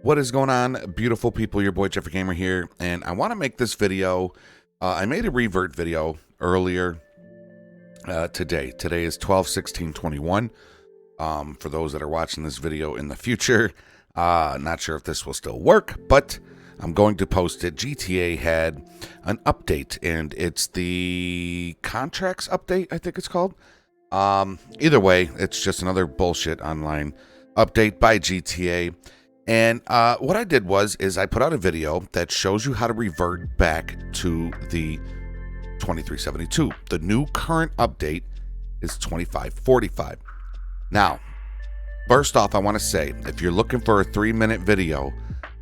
What is going on, beautiful people? Your boy Jeffrey Gamer here, and I want to make this video. I made a revert video earlier today. Today is 12/16/21. For those that are watching this video in the future, not sure if this will still work, but I'm going to post it. GTA had an update, and it's the contracts update, I think it's called. Either way, it's just another bullshit online update by GTA. And what I did is I put out a video that shows you how to revert back to the 2372. The new current update is 2545. Now, first off, I want to say, if you're looking for a 3-minute video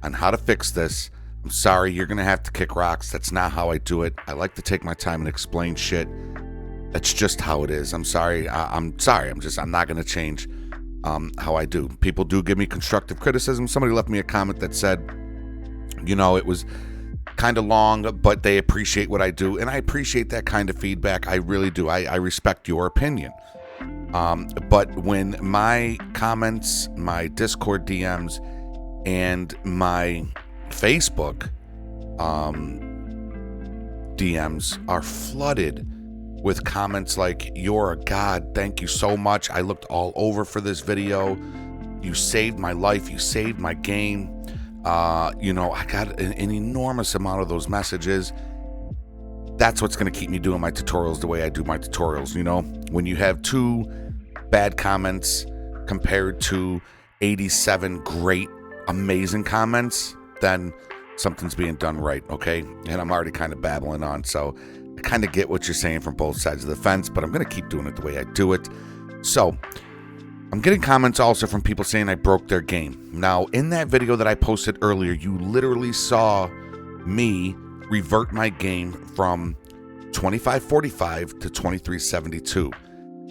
on how to fix this, I'm sorry, you're going to have to kick rocks. That's not how I do it. I like to take my time and explain shit. That's just how it is. I'm sorry. I'm not going to change how I do. People do give me constructive criticism. Somebody left me a comment that said, you know, it was kind of long, but they appreciate what I do. And I appreciate that kind of feedback. I really do. I respect your opinion. But when my comments, my Discord DMs, and my Facebook DMs are flooded with comments like, "You're a god, thank you so much. I looked all over for this video. You saved my life, you saved my game." You know, I got an enormous amount of those messages. That's what's going to keep me doing my tutorials the way I do my tutorials. You know, when you have 2 bad comments compared to 87 great, amazing comments, then something's being done right, okay? And I'm already kind of babbling on, so I kind of get what you're saying from both sides of the fence, but I'm going to keep doing it the way I do it. So I'm getting comments also from people saying I broke their game. Now, in that video that I posted earlier, you literally saw me revert my game from 2545 to 2372.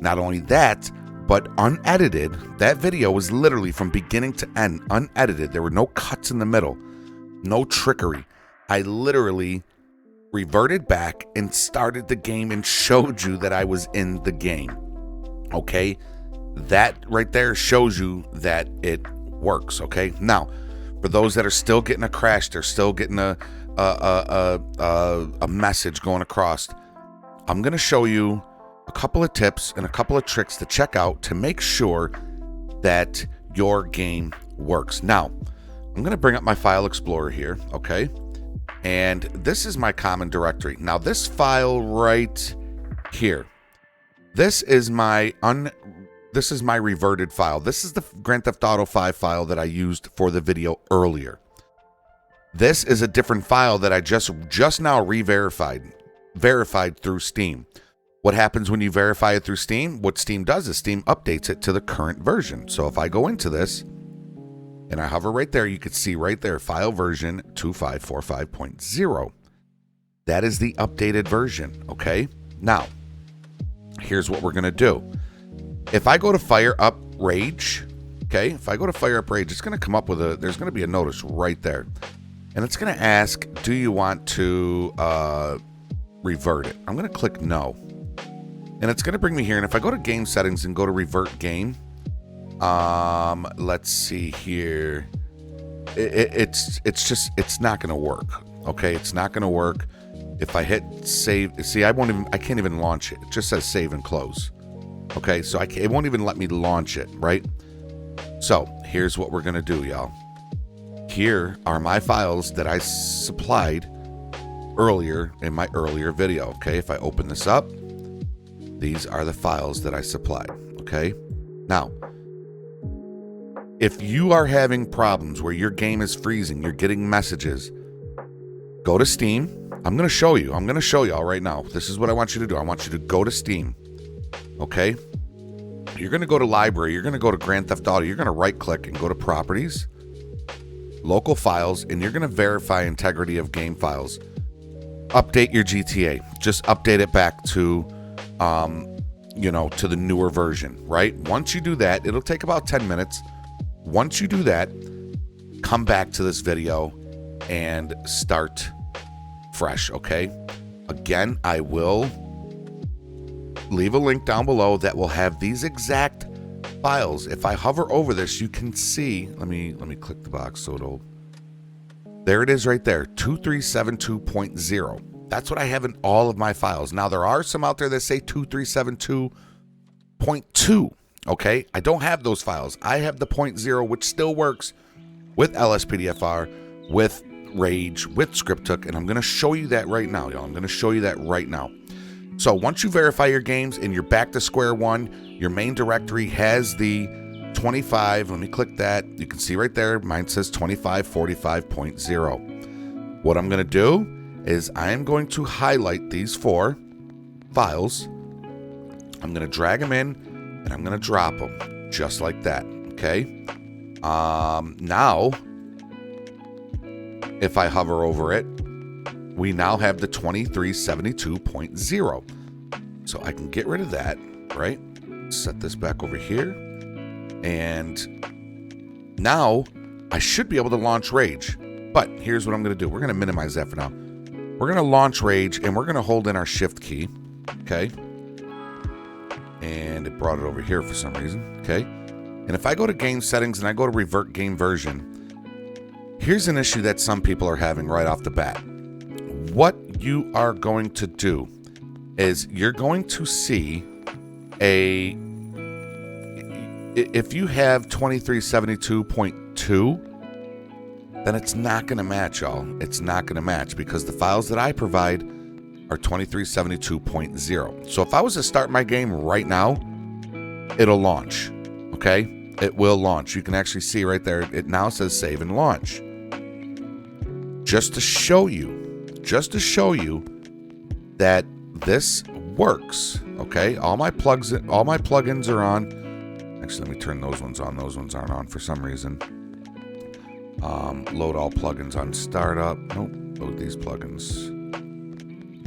Not only that, but unedited. That video was literally from beginning to end, unedited. There were no cuts in the middle, no trickery. I literally reverted back and started the game and showed you that I was in the game. Okay? That right there shows you that it works, okay? Now, for those that are still getting a crash, they're still getting a message going across, I'm going to show you a couple of tips and a couple of tricks to check out to make sure that your game works. Now, I'm going to bring up my file explorer here, okay? And this is my common directory. Now, this file right here, this is my reverted file. This is the Grand Theft Auto 5 file that I used for the video earlier. This is a different file that I just now verified through Steam. What happens when you verify it through Steam? What Steam does is Steam updates it to the current version. So if I go into this and I hover right there, you can see right there, file version 2545.0. That is the updated version, okay? Now, here's what we're going to do. If I go to Fire Up Rage, okay? If I go to Fire Up Rage, it's going to come up with there's going to be a notice right there. And it's going to ask, do you want to revert it? I'm going to click no. And it's going to bring me here. And if I go to game settings and go to revert game, let's see here. It's not going to work. Okay. It's not going to work. If I hit save, see, I can't even launch it. It just says save and close. Okay. So it won't even let me launch it. Right. So here's what we're going to do, y'all. Here are my files that I supplied earlier in my earlier video. Okay. If I open this up, these are the files that I supplied. Okay. Now, if you are having problems where your game is freezing, you're getting messages, go to Steam. I'm going to show you. I'm going to show y'all right now. This is what I want you to do. I want you to go to Steam. Okay. You're going to go to library. You're going to go to Grand Theft Auto. You're going to right click and go to properties, local files, and you're going to verify integrity of game files. Update your GTA. Just update it back to, to the newer version, right? Once you do that, it'll take about 10 minutes. Once you do that, come back to this video and start fresh, okay? Again, I will leave a link down below that will have these exact files, if I hover over this, you can see, let me click the box so it'll, there it is right there, 2372.0. That's what I have in all of my files. Now, there are some out there that say 2372.2, okay? I don't have those files. I have the 0.0, which still works with LSPDFR, with Rage, with scripthook, and I'm going to show you that right now, y'all. I'm going to show you that right now. So once you verify your games and you're back to square one, your main directory has the 25. Let me click that. You can see right there, mine says 2545.0. What I'm going to do is I am going to highlight these 4 files. I'm going to drag them in and I'm going to drop them just like that. Okay. Now, if I hover over it, we now have the 2372.0. So I can get rid of that, right? Set this back over here. And now I should be able to launch Rage. But here's what I'm going to do. We're going to minimize that for now. We're going to launch Rage, and we're going to hold in our shift key, okay? And it brought it over here for some reason, okay? And if I go to game settings and I go to revert game version, here's an issue that some people are having right off the bat. What you are going to do is you're going to see if you have 2372.2, then it's not going to match, y'all. It's not going to match because the files that I provide are 2372.0. So if I was to start my game right now, it'll launch, okay? It will launch. You can actually see right there, it now says save and launch. Just to show you that this works, okay? All my plugins are on. Actually, let me turn those ones on. Those ones aren't on for some reason. Load all plugins on startup. Nope, load these plugins.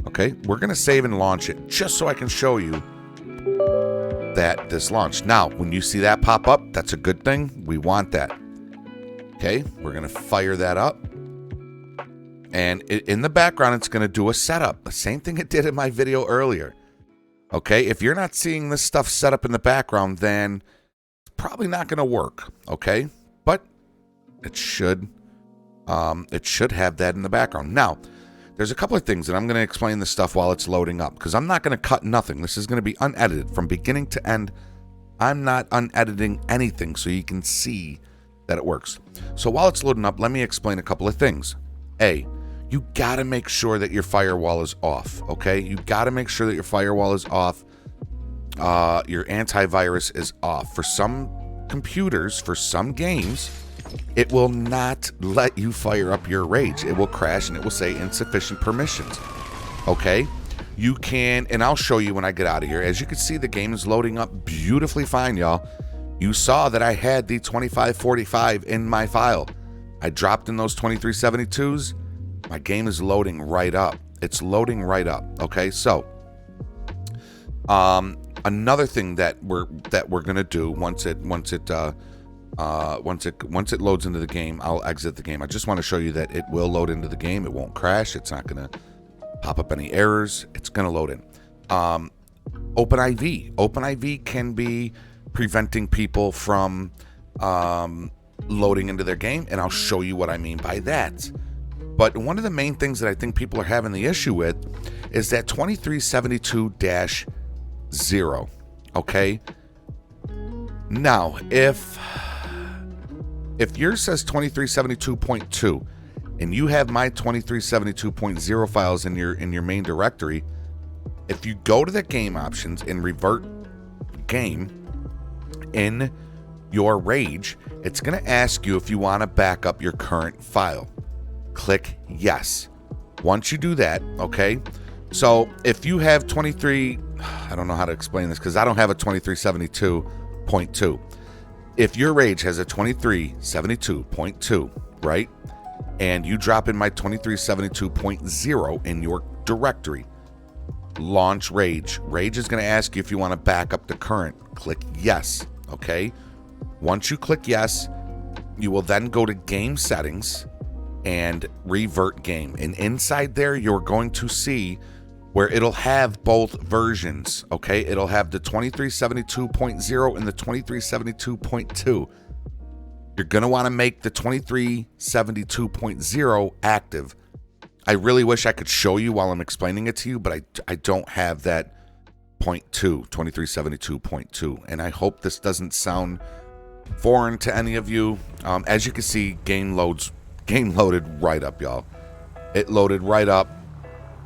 Okay, we're going to save and launch it just so I can show you that this launched. Now, when you see that pop up, that's a good thing. We want that. Okay, we're going to fire that up. And in the background, it's going to do a setup. The same thing it did in my video earlier. Okay, if you're not seeing this stuff set up in the background, then it's probably not going to work. Okay, but it should have that in the background. Now, there's a couple of things, and I'm going to explain this stuff while it's loading up, because I'm not going to cut nothing. This is going to be unedited from beginning to end. I'm not unediting anything, so you can see that it works. So while it's loading up, let me explain a couple of things. A, you got to make sure that your firewall is off, okay? You got to make sure that your firewall is off. Your antivirus is off. For some computers, for some games, it will not let you fire up your Rage. It will crash and it will say insufficient permissions. Okay? You can, and I'll show you when I get out of here. As you can see, the game is loading up beautifully fine, y'all. You saw that I had the 2545 in my file. I dropped in those 2372s. My game is loading right up. It's loading right up. Okay? So, another thing that we're gonna do once it loads into the game, I'll exit the game. I just want to show you that it will load into the game. It won't crash. It's not going to pop up any errors. It's going to load in. OpenIV can be preventing people from loading into their game, and I'll show you what I mean by that. But one of the main things that I think people are having the issue with is that 2372-0. Okay? Now, if yours says 2372.2 and you have my 2372.0 files in your main directory, if you go to the game options and revert game in your Rage, it's going to ask you if you want to back up your current file. Click yes. Once you do that, okay, so if you have 23, I don't know how to explain this because I don't have a 2372.2. If your Rage has a 2372.2, right, and you drop in my 2372.0 in your directory, launch Rage. Rage is going to ask you if you want to back up the current. Click yes, okay? Once you click yes, you will then go to game settings and revert game. And inside there, you're going to see where it'll have both versions, okay? It'll have the 2372.0 and the 2372.2. You're going to want to make the 2372.0 active. I really wish I could show you while I'm explaining it to you, but I don't have that 2372.2, and I hope this doesn't sound foreign to any of you. As you can see, game loaded right up, y'all. It loaded right up.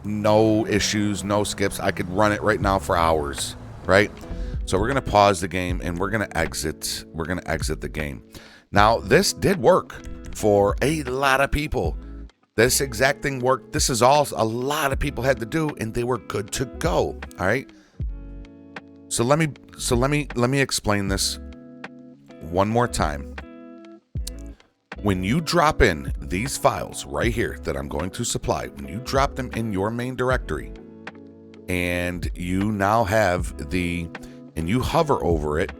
No issues, no skips. I could run it right now for hours, right? So we're going to pause the game and we're going to exit. We're going to exit the game. Now, this did work for a lot of people. This exact thing worked. This is all a lot of people had to do, and they were good to go. All right. So let me explain this one more time. When you drop in these files right here that I'm going to supply, when you drop them in your main directory, and you now have and you hover over it,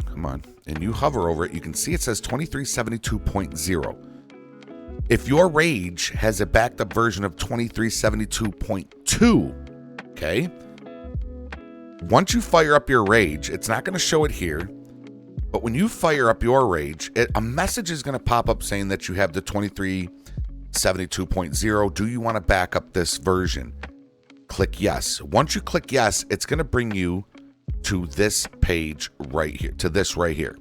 come on, and you hover over it, you can see it says 2372.0. If your Rage has a backed up version of 2372.2, okay, once you fire up your Rage, it's not going to show it here, but when you fire up your Rage, a message is going to pop up saying that you have the 2372.0. Do you want to back up this version? Click yes. Once you click yes, it's going to bring you to this page right here, to this right here.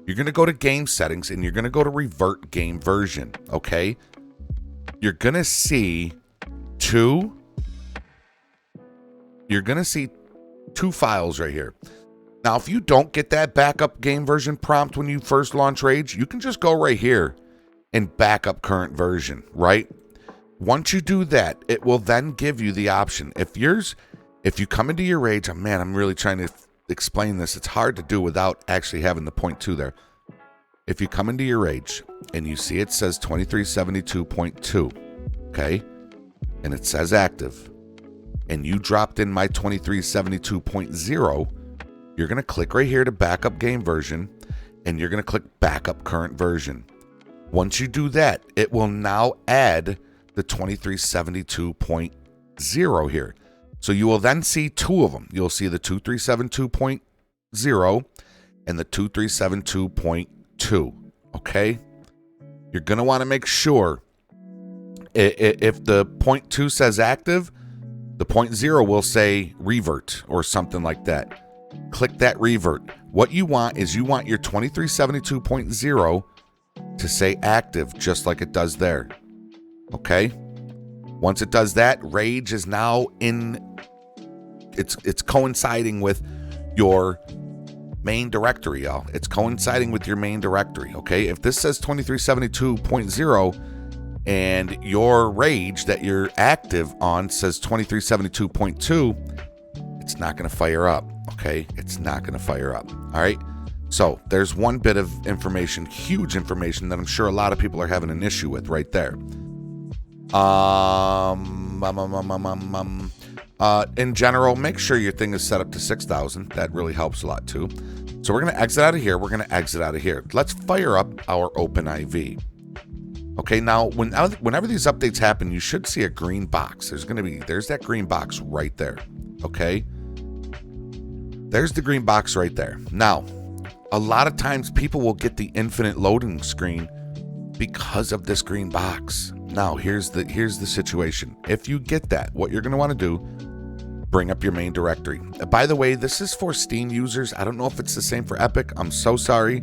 You're going to go to game settings and you're going to go to revert game version, okay? You're going to see two files right here. Now, if you don't get that backup game version prompt when you first launch Rage, you can just go right here and back up current version, right? Once you do that, it will then give you the option. If you come into your Rage, oh man, I'm really trying to explain this. It's hard to do without actually having the 0.2 there. If you come into your Rage and you see it says 2372.2, okay, and it says active, and you dropped in my 2372.0, you're going to click right here to backup game version, and you're going to click backup current version. Once you do that, it will now add the 2372.0 here. So you will then see two of them. You'll see the 2372.0 and the 2372.2, okay? You're going to want to make sure if the 0.2 says active, the 0.0 will say revert or something like that. Click that revert. What you want is you want your 2372.0 to say active, just like it does there. Okay? Once it does that, Rage is now it's coinciding with your main directory, y'all. It's coinciding with your main directory, okay? If this says 2372.0 and your Rage that you're active on says 2372.2, it's not going to fire up, okay? It's not going to fire up, all right? So there's one bit of information, huge information, that I'm sure a lot of people are having an issue with right there. In general, make sure your thing is set up to 6,000. That really helps a lot too. So we're going to exit out of here. We're going to exit out of here. Let's fire up our OpenIV. Okay, now whenever these updates happen, you should see a green box. There's that green box right there. Okay, there's the green box right there. Now, a lot of times people will get the infinite loading screen because of this green box. Now, here's the situation. If you get that, what you're going to want to do, bring up your main directory. By the way, this is for Steam users. I don't know if it's the same for Epic. I'm so sorry.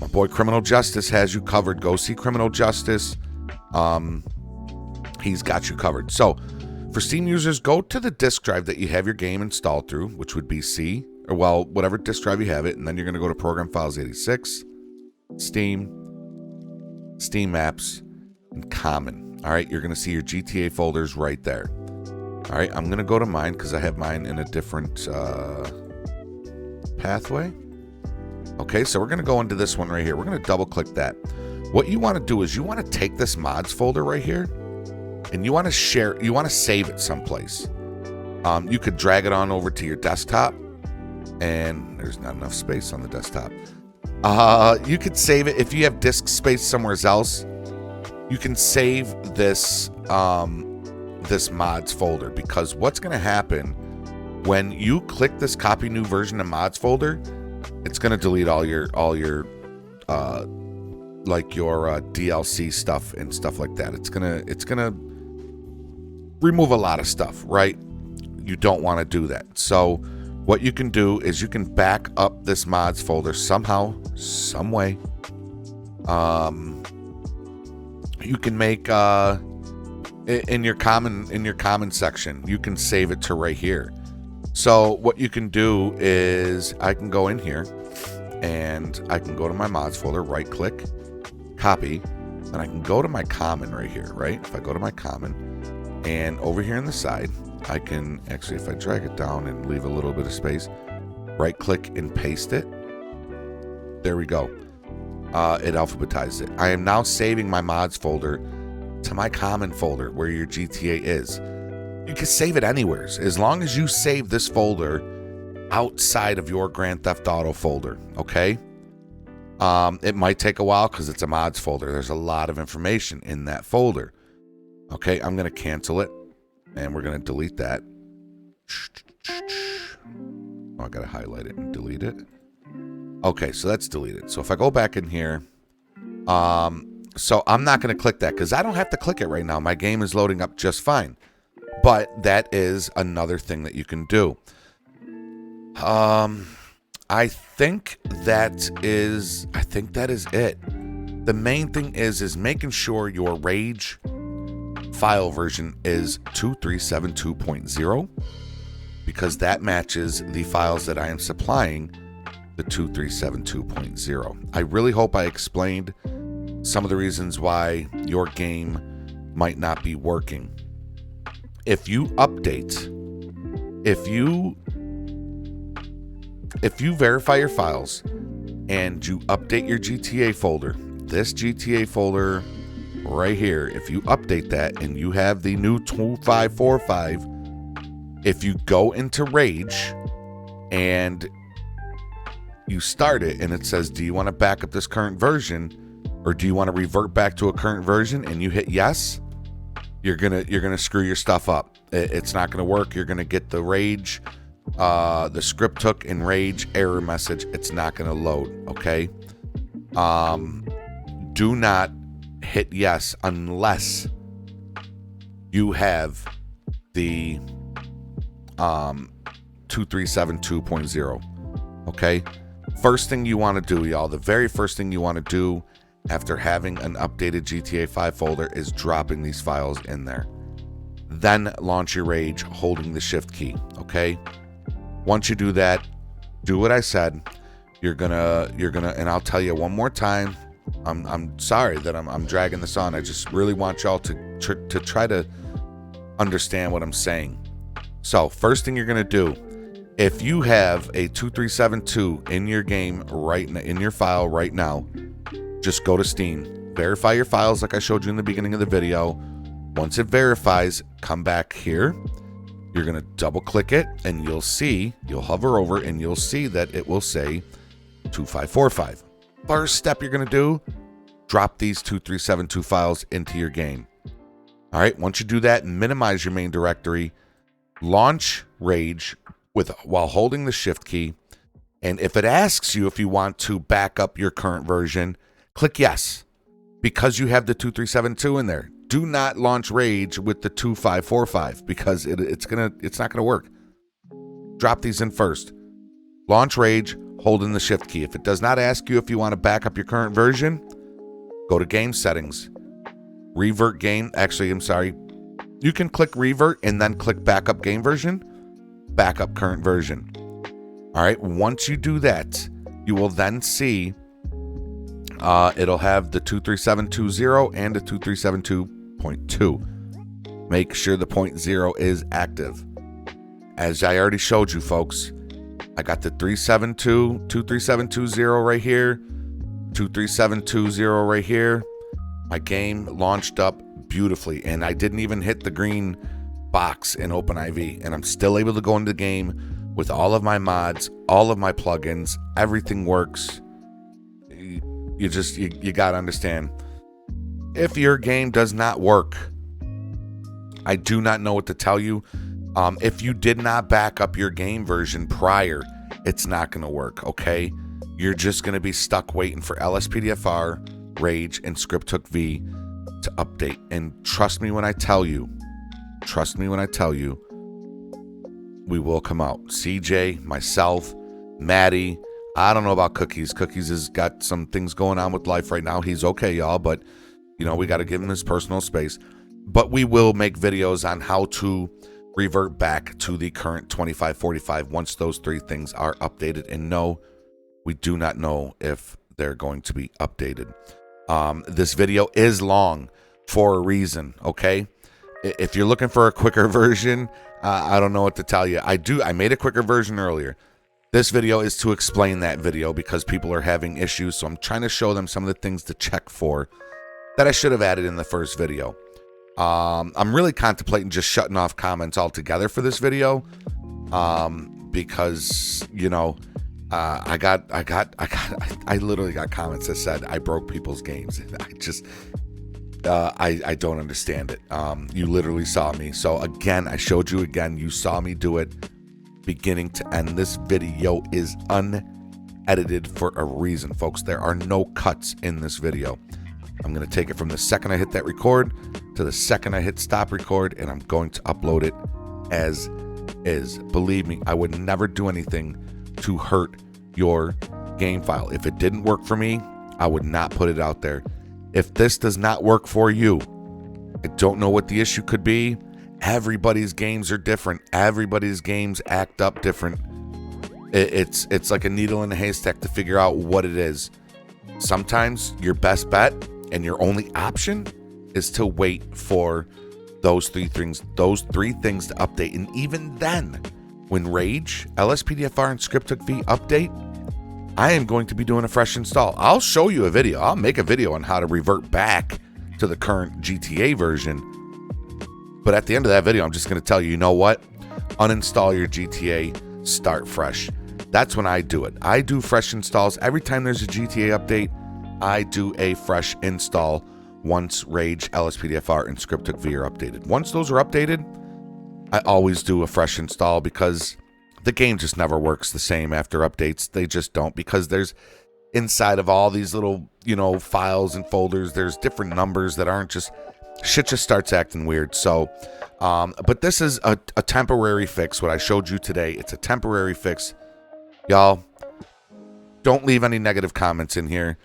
My boy Criminal Justice has you covered. Go see Criminal Justice. He's got you covered. So, for Steam users, go to the disk drive that you have your game installed through, which would be C, or well, whatever disk drive you have it, and then you're going to go to Program Files 86, Steam Apps, and Common. All right, you're going to see your GTA folders right there. All right, I'm going to go to mine because I have mine in a different pathway. Okay, so we're going to go into this one right here. We're going to double click that. What you want to do is you want to take this mods folder right here, and you want to save it someplace. You could drag it on over to your desktop, and there's not enough space on the desktop. You could save it if you have disk space somewhere else. You can save this this mods folder, because what's going to happen when you click this copy new version of mods folder, it's going to delete all your like your DLC stuff and stuff like that. It's gonna remove a lot of stuff, right? You don't want to do that. So what you can do is you can back up this mods folder somehow, some way. You can make in your common section, you can save it to right here. So what you can do is I can go in here and I can go to my mods folder, right click, copy, and I can go to my common right here, right? If I go to my common, and over here on the side, I can actually, if I drag it down and leave a little bit of space, right click and paste it. There we go. It alphabetized it. I am now saving my mods folder to my common folder where your GTA is. You can save it anywhere as long as you save this folder outside of your Grand Theft Auto folder, okay? It might take a while because it's a mods folder. There's a lot of information in that folder. Okay, I'm going to cancel it, and we're going to delete that. Oh, I got to highlight it and delete it. Okay, so that's deleted. So if I go back in here, so I'm not going to click that because I don't have to click it right now. My game is loading up just fine. But that is another thing that you can do. I think that is it. The main thing is making sure your Rage file version is 2372.0 because that matches the files that I am supplying, the 2372.0. I really hope I explained some of the reasons why your game might not be working. If you update, if you verify your files and you update your GTA folder, this GTA folder right here, if you update that and you have the new 2545, if you go into Rage and you start it and it says, do you want to back up this current version or do you want to revert back to a current version, and you hit yes, you're gonna screw your stuff up. It's not gonna work. You're gonna get the Rage, the scripthook and Rage error message. It's not gonna load. Okay. Do not hit yes unless you have the 2372.0. Okay. First thing you want to do, y'all, the very first thing you want to do after having an updated GTA 5 folder is dropping these files in there. Then launch your Rage holding the shift key, okay? Once you do that, do what I said. You're gonna, and I'll tell you one more time. I'm sorry that I'm dragging this on. I just really want y'all to try to understand what I'm saying. So first thing you're gonna do, if you have a 2372 in your game in your file right now, just go to Steam, verify your files like I showed you in the beginning of the video. Once it verifies, come back here. You're going to double click it and you'll hover over and you'll see that it will say 2545. First step you're going to do, drop these 2372 files into your game. All right, once you do that, minimize your main directory, launch Rage while holding the shift key. And if it asks you if you want to back up your current version, click yes, because you have the 2372 in there. Do not launch Rage with the 2545 because it's not gonna work. Drop these in first. Launch Rage, holding the shift key. If it does not ask you if you want to back up your current version, go to game settings, revert game. Actually, I'm sorry. You can click revert and then click backup game version, backup current version. All right. Once you do that, you will then see it'll have the 23720 and the 2372.2. Make sure the 0.0 is active. As I already showed you, folks, I got the 23720 right here, 23720 right here. My game launched up beautifully, and I didn't even hit the green box in OpenIV, and I'm still able to go into the game with all of my mods, all of my plugins. Everything works. You got to understand, if your game does not work I do not know what to tell you. If you did not back up your game version prior, it's not going to work, okay? You're just going to be stuck waiting for LSPDFR, Rage, and scripthook V to update. And trust me when I tell you, we will come out. CJ, myself, Maddie, I don't know about Cookies. Cookies has got some things going on with life right now. He's okay, y'all, but, you know, we got to give him his personal space. But we will make videos on how to revert back to the current 2545 once those 3 things are updated. And no, we do not know if they're going to be updated. This video is long for a reason, okay? If you're looking for a quicker version, I don't know what to tell you. I made a quicker version earlier. This video is to explain that video because people are having issues. So I'm trying to show them some of the things to check for that I should have added in the first video. I'm really contemplating just shutting off comments altogether for this video. Because, you know, I literally got comments that said I broke people's games. I don't understand it. You literally saw me. So again, I showed you again. You saw me do it beginning to end. This video is unedited for a reason, folks. There are no cuts in this video. I'm going to take it from the second I hit that record to the second I hit stop record, and I'm going to upload it as is. Believe me, I would never do anything to hurt your game file. If it didn't work for me, I would not put it out there. If this does not work for you, I don't know what the issue could be. Everybody's games are different. Everybody's games act up different. It's like a needle in a haystack to figure out what it is. Sometimes your best bet and your only option is to wait for those 3 things to update. And even then, when Rage, LSPDFR, and scripthook V update, I am going to be doing a fresh install. I'll show you a video. I'll make a video on how to revert back to the current GTA version. But at the end of that video, I'm just going to tell you, you know what? Uninstall your GTA, start fresh. That's when I do it. I do fresh installs. Every time there's a GTA update, I do a fresh install once Rage, LSPDFR, and scripthook V are updated. Once those are updated, I always do a fresh install because the game just never works the same after updates. They just don't, because there's inside of all these little, you know, files and folders, there's different numbers that aren't just, shit just starts acting weird. So, but this is a temporary fix. What I showed you today, it's a temporary fix. Y'all, don't leave any negative comments in here.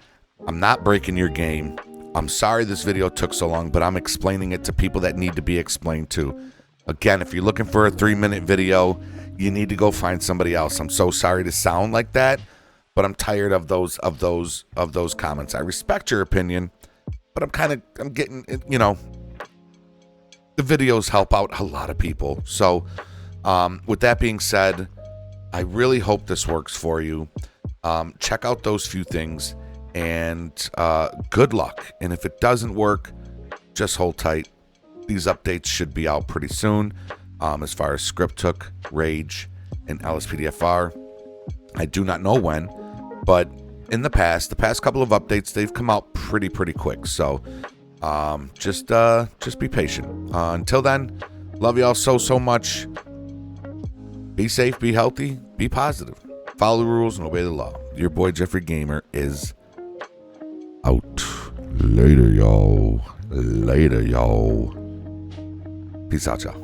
I'm not breaking your game. I'm sorry this video took so long, but I'm explaining it to people that need to be explained to. Again, if you're looking for a 3-minute video, you need to go find somebody else. I'm so sorry to sound like that, but I'm tired of those comments. I respect your opinion, but I'm getting, you know, the videos help out a lot of people. So, with that being said, I really hope this works for you. Check out those few things, and good luck. And if it doesn't work, just hold tight. These updates should be out pretty soon. As far as scripthook, Rage, and LSPDFR, I do not know when, but in the past couple of updates, they've come out pretty quick. So just be patient. Until then, love y'all so much. Be safe, be healthy, be positive. Follow the rules and obey the law. Your boy Jeffrey Gamer is out. Later, y'all. Later, y'all. Peace out, y'all.